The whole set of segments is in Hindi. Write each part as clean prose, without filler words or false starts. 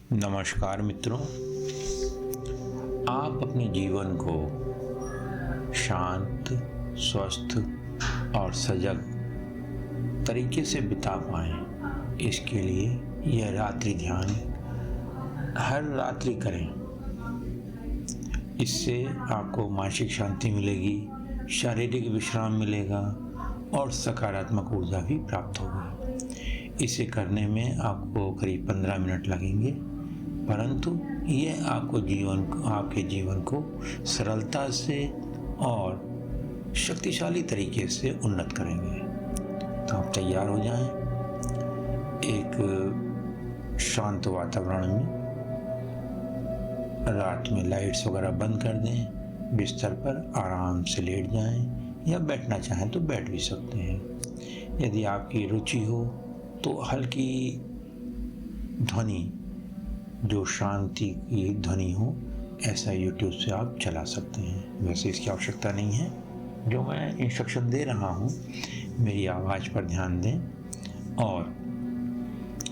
नमस्कार मित्रों, आप अपने जीवन को शांत, स्वस्थ और सजग तरीके से बिता पाएं, इसके लिए यह रात्रि ध्यान हर रात्रि करें। इससे आपको मानसिक शांति मिलेगी, शारीरिक विश्राम मिलेगा और सकारात्मक ऊर्जा भी प्राप्त होगी। इसे करने में आपको करीब 15 मिनट लगेंगे, परंतु यह आपके जीवन को सरलता से और शक्तिशाली तरीके से उन्नत करेंगे। तो आप तैयार हो जाएं, एक शांत वातावरण में रात में लाइट्स वगैरह बंद कर दें, बिस्तर पर आराम से लेट जाएं या बैठना चाहें तो बैठ भी सकते हैं। यदि आपकी रुचि हो तो हल्की ध्वनि, जो शांति की ध्वनि हो, ऐसा YouTube से आप चला सकते हैं। वैसे इसकी आवश्यकता नहीं है, जो मैं इंस्ट्रक्शन दे रहा हूँ मेरी आवाज़ पर ध्यान दें और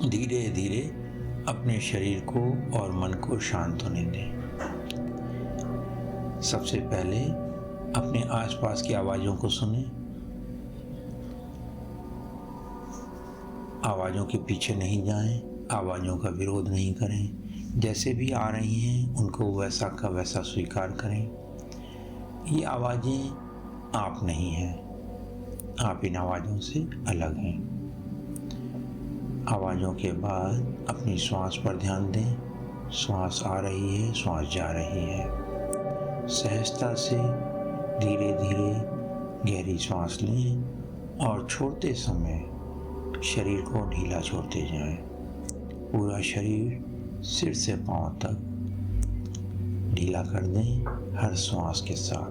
धीरे धीरे अपने शरीर को और मन को शांत होने दें। सबसे पहले अपने आसपास की आवाज़ों को सुनें। आवाज़ों के पीछे नहीं जाएं, आवाज़ों का विरोध नहीं करें। जैसे भी आ रही हैं उनको वैसा का वैसा स्वीकार करें। ये आवाज़ें आप नहीं हैं, आप इन आवाज़ों से अलग हैं। आवाज़ों के बाद अपनी श्वास पर ध्यान दें। श्वास आ रही है, श्वास जा रही है। सहजता से धीरे धीरे गहरी श्वास लें और छोड़ते समय शरीर को ढीला छोड़ते जाएं। पूरा शरीर सिर से पांव तक ढीला कर दें हर श्वास के साथ।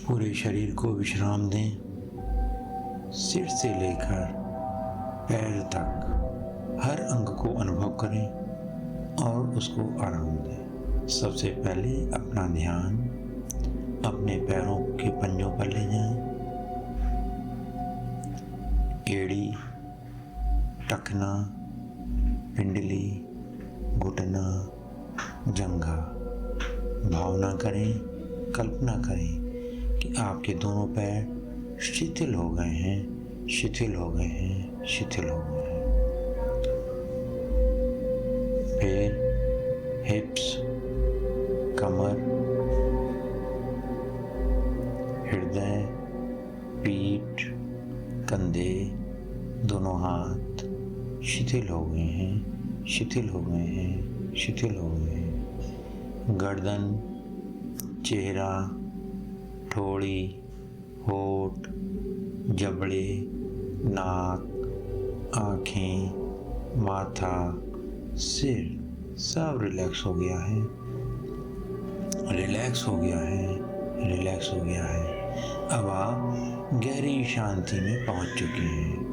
पूरे शरीर को विश्राम दें, सिर से लेकर पैर तक हर अंग को अनुभव करें और उसको आराम दें। सबसे पहले अपना ध्यान अपने पैरों के पंजों पर ले जाएं। एड़ी, टखना, पिंडली, घुटना, जंघा। भावना करें, कल्पना करें कि आपके दोनों पैर शिथिल हो गए हैं, शिथिल हो गए हैं, शिथिल हो गए हैं। फिर हिप्स, कमर, हृदय, पीठ, कंधे, दोनों हाथ शिथिल हो गए हैं, शिथिल हो गए हैं, शिथिल हो गए हैं। गर्दन, चेहरा, ठोड़ी, होठ, जबड़े, नाक, आँखें, माथा, सिर सब रिलैक्स हो गया है, रिलैक्स हो गया है, रिलैक्स हो गया है। अब आप गहरी शांति में पहुंच चुके हैं।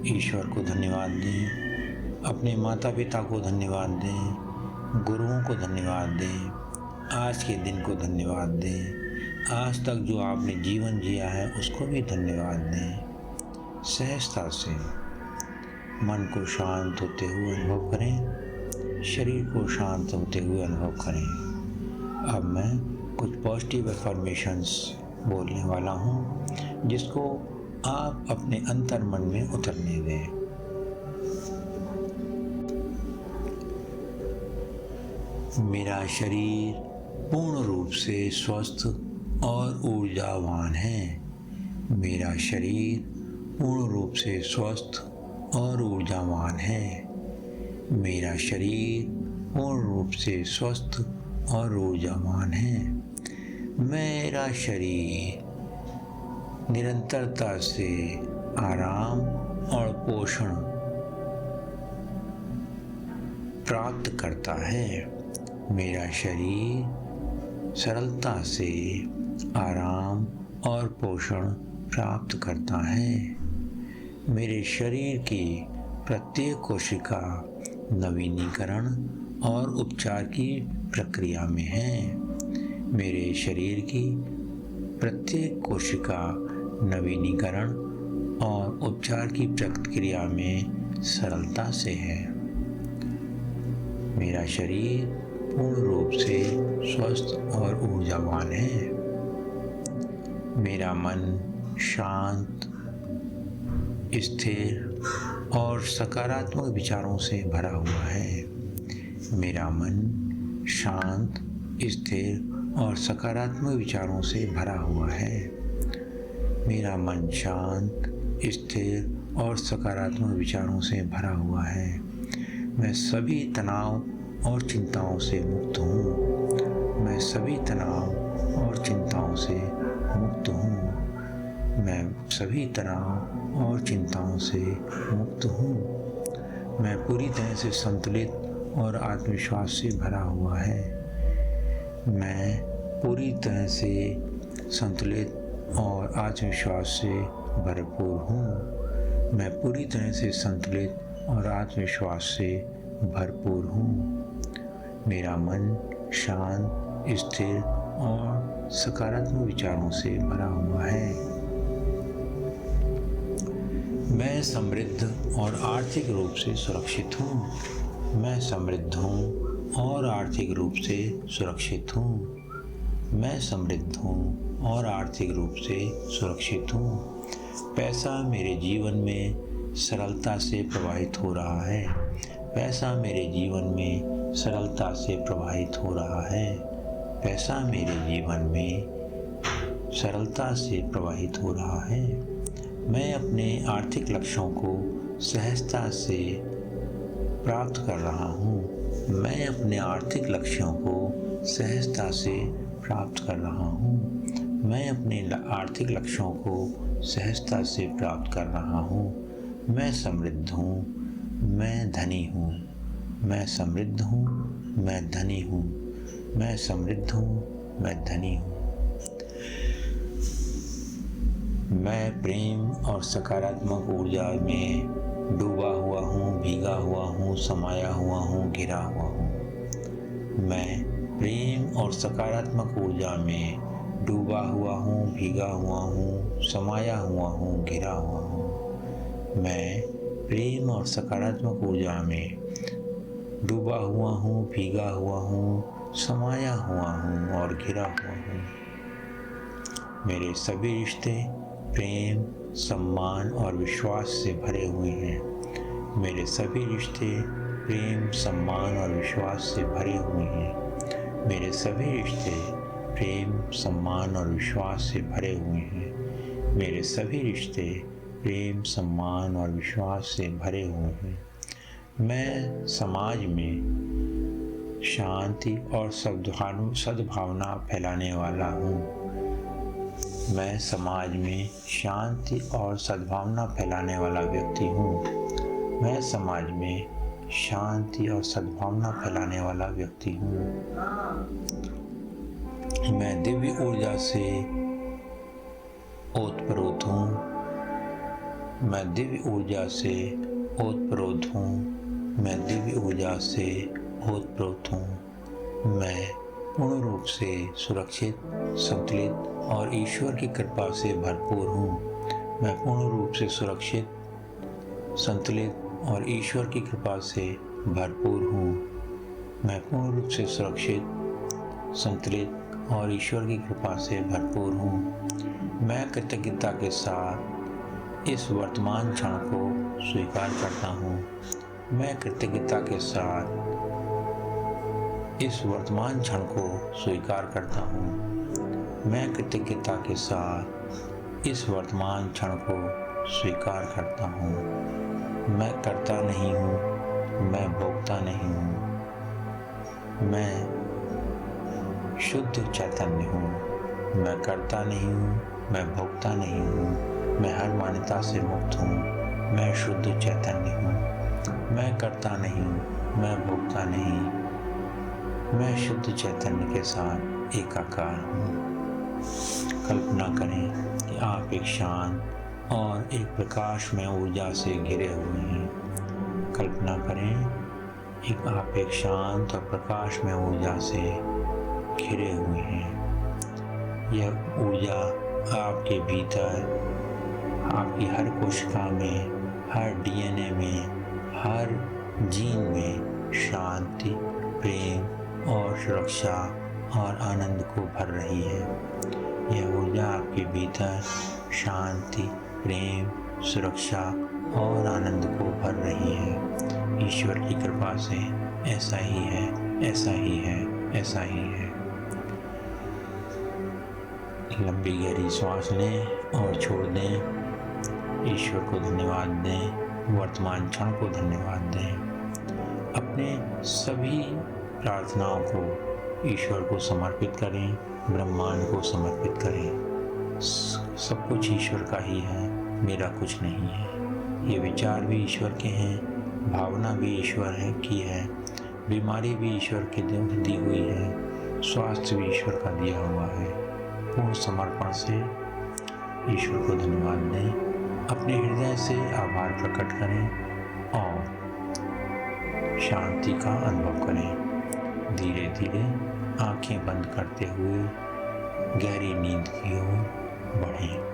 ईश्वर को धन्यवाद दें, अपने माता पिता को धन्यवाद दें, गुरुओं को धन्यवाद दें, आज के दिन को धन्यवाद दें, आज तक जो आपने जीवन जिया है उसको भी धन्यवाद दें। सहजता से मन को शांत होते हुए अनुभव करें, शरीर को शांत होते हुए अनुभव करें। अब मैं कुछ पॉजिटिव अफर्मेशंस बोलने वाला हूँ, जिसको आप अपने अंतर मन में उतरने दें। मेरा शरीर पूर्ण रूप से स्वस्थ और ऊर्जावान है। मेरा शरीर पूर्ण रूप से स्वस्थ और ऊर्जावान है। मेरा शरीर पूर्ण रूप से स्वस्थ और ऊर्जावान है। मेरा शरीर निरंतरता से आराम और पोषण प्राप्त करता है। मेरा शरीर सरलता से आराम और पोषण प्राप्त करता है। मेरे शरीर की प्रत्येक कोशिका नवीनीकरण और उपचार की प्रक्रिया में है। मेरे शरीर की प्रत्येक कोशिका नवीनीकरण और उपचार की प्रक्रिया में सरलता से है। मेरा शरीर पूर्ण रूप से स्वस्थ और ऊर्जावान है। मेरा मन शांत, स्थिर और सकारात्मक विचारों से भरा हुआ है। मेरा मन शांत, स्थिर और सकारात्मक विचारों से भरा हुआ है। मेरा मन शांत, स्थिर और सकारात्मक विचारों से भरा हुआ है। मैं सभी तनाव और चिंताओं से मुक्त हूँ। मैं सभी तनाव और चिंताओं से मुक्त हूँ। मैं सभी तनाव और चिंताओं से मुक्त हूँ। मैं पूरी तरह से संतुलित और आत्मविश्वास से भरा हुआ है। मैं पूरी तरह से संतुलित और आत्मविश्वास से भरपूर हूँ। मैं पूरी तरह से संतुलित और आत्मविश्वास से भरपूर हूँ। मेरा मन शांत, स्थिर और सकारात्मक विचारों से भरा हुआ है। मैं समृद्ध और आर्थिक रूप से सुरक्षित हूँ। मैं समृद्ध हूँ और आर्थिक रूप से सुरक्षित हूँ। मैं समृद्ध हूँ और आर्थिक रूप से सुरक्षित हूँ। पैसा मेरे जीवन में सरलता से प्रवाहित हो रहा है। पैसा मेरे जीवन में सरलता से प्रवाहित हो रहा है। पैसा मेरे जीवन में सरलता से प्रवाहित हो रहा है। मैं अपने आर्थिक लक्ष्यों को सहजता से प्राप्त कर रहा हूँ। मैं अपने आर्थिक लक्ष्यों को सहजता से प्राप्त कर रहा हूँ। मैं अपने आर्थिक लक्ष्यों को सहजता से प्राप्त कर रहा हूँ। मैं समृद्ध हूँ। मैं धनी हूँ। मैं समृद्ध हूँ। मैं धनी हूँ। मैं समृद्ध हूँ। मैं धनी हूँ। मैं प्रेम और सकारात्मक ऊर्जा में डूबा हुआ हूँ, भीगा हुआ हूँ, समाया हुआ हूँ, घिरा हुआ हूँ। मैं प्रेम और सकारात्मक ऊर्जा में डूबा हुआ हूँ, भीगा हुआ हूँ, समाया हुआ हूँ, घिरा हुआ हूँ। मैं प्रेम और सकारात्मक ऊर्जा में डूबा हुआ हूँ, भीगा हुआ हूँ, समाया हुआ हूँ और घिरा हुआ हूँ। मेरे सभी रिश्ते प्रेम, सम्मान और विश्वास से भरे हुए हैं। मेरे सभी रिश्ते प्रेम, सम्मान और विश्वास से भरे हुए हैं। मेरे सभी रिश्ते प्रेम, सम्मान और विश्वास से भरे हुए हैं। मेरे सभी रिश्ते प्रेम, सम्मान और विश्वास से भरे हुए हैं। मैं समाज में शांति और सद्भावना फैलाने वाला हूँ। मैं समाज में शांति और सद्भावना फैलाने वाला व्यक्ति हूँ। मैं समाज में शांति और सद्भावना फैलाने वाला व्यक्ति हूँ। मैं दिव्य ऊर्जा से ओतप्रोत हूँ। मैं दिव्य ऊर्जा से ओतप्रोत हूँ। मैं दिव्य ऊर्जा से ओतप्रोत हूँ। मैं पूर्ण रूप से सुरक्षित, संतुलित और ईश्वर की कृपा से भरपूर हूँ। मैं पूर्ण रूप से सुरक्षित, संतुलित और ईश्वर की कृपा से भरपूर हूँ। मैं पूर्ण रूप से सुरक्षित, संतुलित और ईश्वर की कृपा से भरपूर हूँ। मैं कृतज्ञता के साथ इस वर्तमान क्षण को स्वीकार करता हूँ। मैं कृतज्ञता के साथ इस वर्तमान क्षण को स्वीकार करता हूँ। मैं कृतज्ञता के साथ इस वर्तमान क्षण को स्वीकार करता हूँ। मैं करता नहीं हूँ, मैं भोगता नहीं हूँ। मैं शुद्ध चैतन्य हूँ। मैं करता नहीं हूँ, मैं भोगता नहीं हूँ। मैं हर मान्यता से मुक्त हूँ। मैं शुद्ध चैतन्य हूँ। मैं करता नहीं हूँ, मैं भोगता नहीं। मैं शुद्ध चैतन्य के साथ एकाकार हूँ। कल्पना करें कि आप एक शांत और एक प्रकाशमय ऊर्जा से घिरे हुए हैं। कल्पना करें कि आप एक शांत और प्रकाशमय ऊर्जा से घिरे हुए हैं। यह ऊर्जा आपके भीतर आपकी हर कोशिका में, हर डीएनए में, हर जीन में शांति, प्रेम और सुरक्षा और आनंद को भर रही है। यह ऊर्जा आपके भीतर शांति, प्रेम, सुरक्षा और आनंद को भर रही है। ईश्वर की कृपा से ऐसा ही है, ऐसा ही है, ऐसा ही है। लंबी गहरी सांस लें और छोड़ दें। ईश्वर को धन्यवाद दें, वर्तमान क्षण को धन्यवाद दें। अपने सभी प्रार्थनाओं को ईश्वर को समर्पित करें, ब्रह्मांड को समर्पित करें। सब कुछ ईश्वर का ही है, मेरा कुछ नहीं है। ये विचार भी ईश्वर के हैं, भावना भी ईश्वर है की है, बीमारी भी ईश्वर के दी हुई है, स्वास्थ्य भी ईश्वर का दिया हुआ है। पूर्ण समर्पण से ईश्वर को धन्यवाद दें। अपने हृदय से आभार प्रकट करें और शांति का अनुभव करें। धीरे धीरे आंखें बंद करते हुए गहरी नींद की ओर बढ़ें।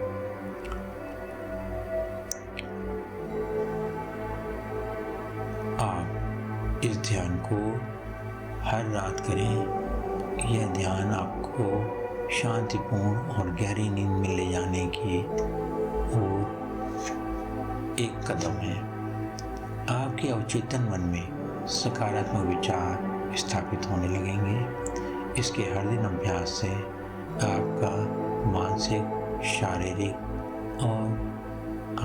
आप इस ध्यान को हर रात करें। यह ध्यान आपको शांतिपूर्ण और गहरी नींद में ले जाने की ओर एक कदम है। आपके अवचेतन मन में सकारात्मक विचार स्थापित होने लगेंगे। इसके हर दिन अभ्यास से आपका मानसिक, शारीरिक और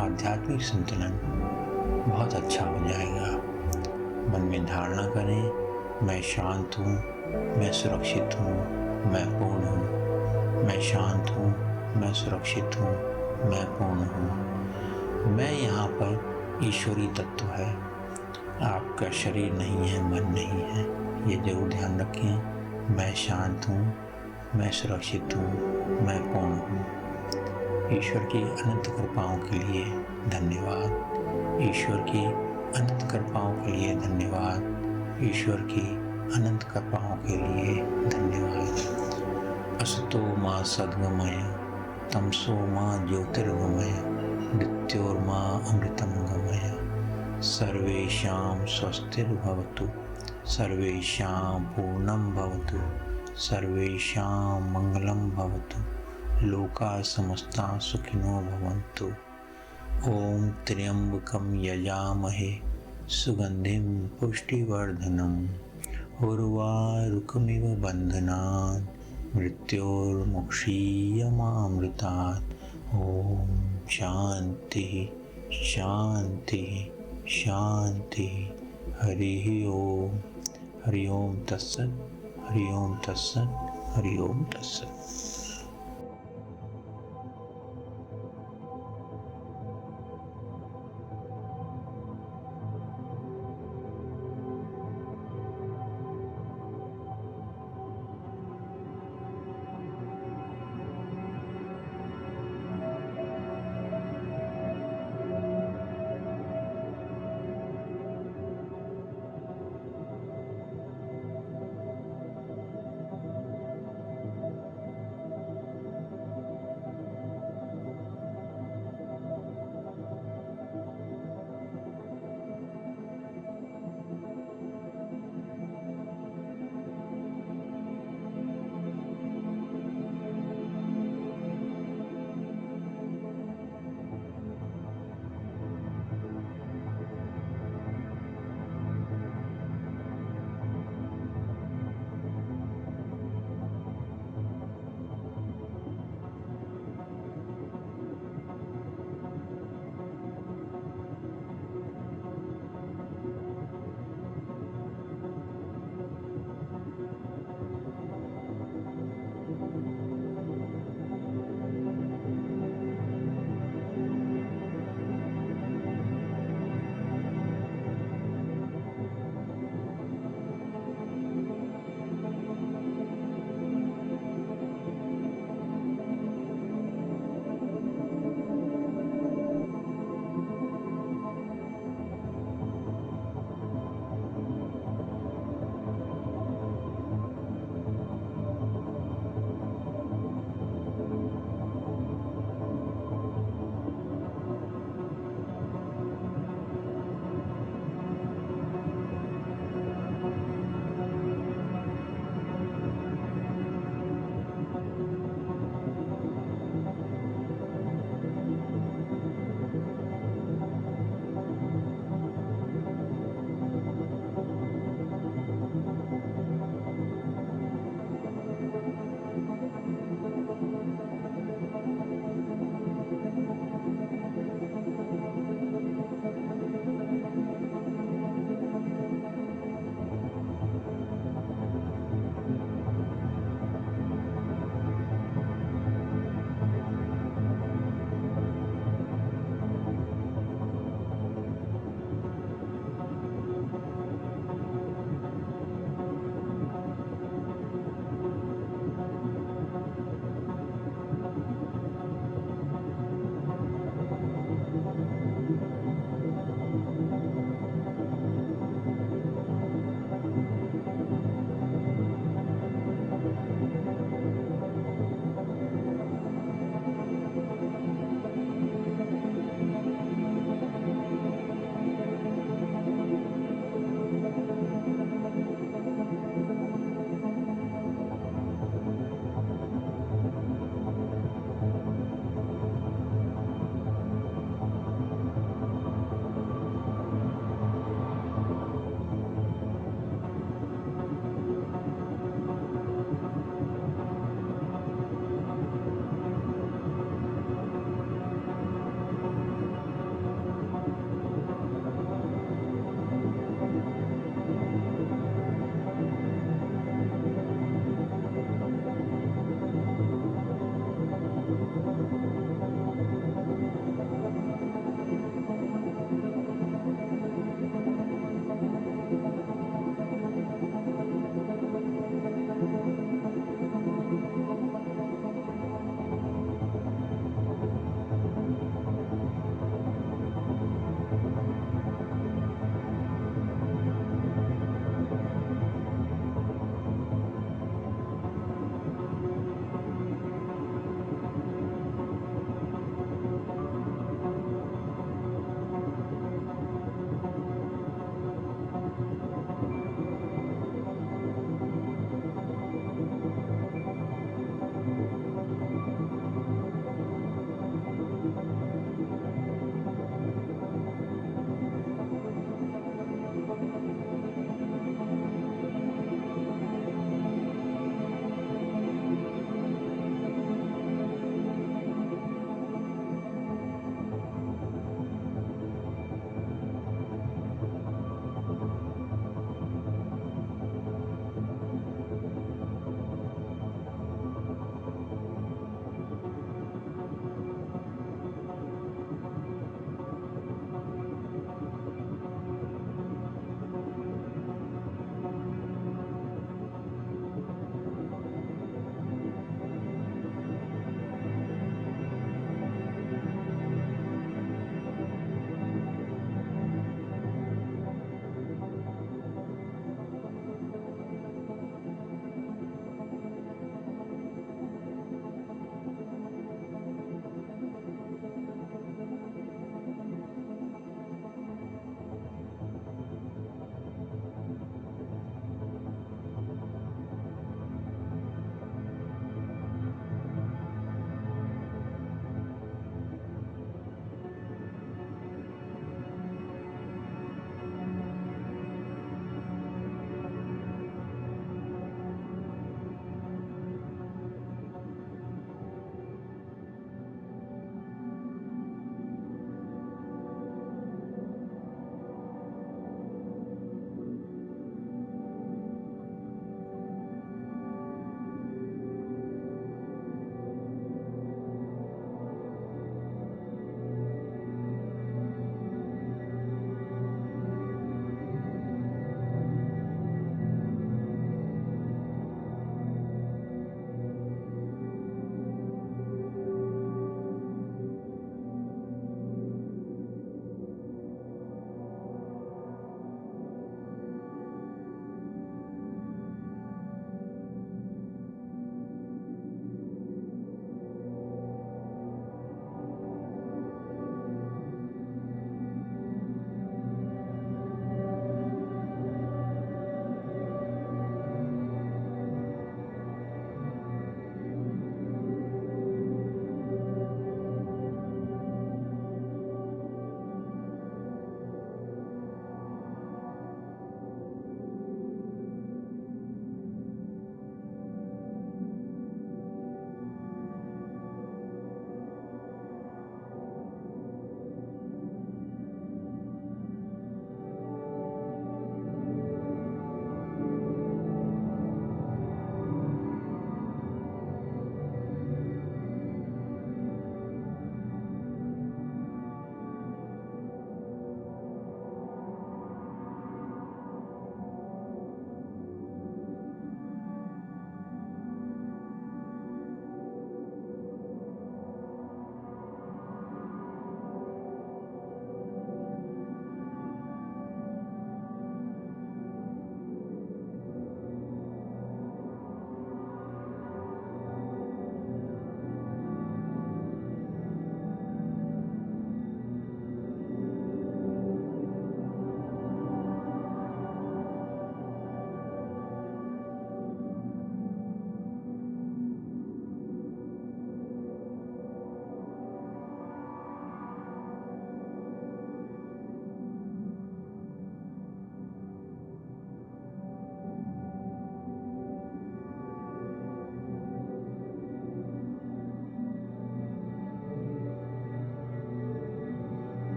आध्यात्मिक संतुलन बहुत अच्छा हो जाएगा। मन में धारणा करें, मैं शांत हूँ, मैं सुरक्षित हूँ, मैं पूर्ण हूँ। मैं शांत हूँ, मैं सुरक्षित हूँ, मैं पूर्ण हूँ। मैं यहाँ पर ईश्वरी तत्व है, आपका शरीर नहीं है, मन नहीं है। ये जरूर ध्यान रखें। मैं शांत हूँ, मैं सुरक्षित हूँ, मैं पूर्ण हूँ। ईश्वर की अनंत कृपाओं के लिए धन्यवाद। ईश्वर की अनंत कृपाओं के लिए धन्यवाद। ईश्वर की अनंत कृपाओं के लिए धन्यवाद। असतो मा सद्गमय, तमसो मा ज्योतिर्गमय, मृत्योर्मा अमृतं गमय। सर्वेषां स्वस्तिर्भवतु, सर्वेषां पूर्णं भवतु, सर्वेषां मंगलं भवतु, लोकाः समस्ताः सुखिनो भवन्तु। ओम त्र्यंबकं यजामहे सुगंधिं पुष्टिवर्धनम् उर्वारुकमिव बन्धनान् मृत्योर्मुक्षीयमामृतात्। ओम शांति शांति शांति। हरि ओम। हरि ओम तत्सत्। हरि ओम तत्सत्। हरि ओम तत्सत्।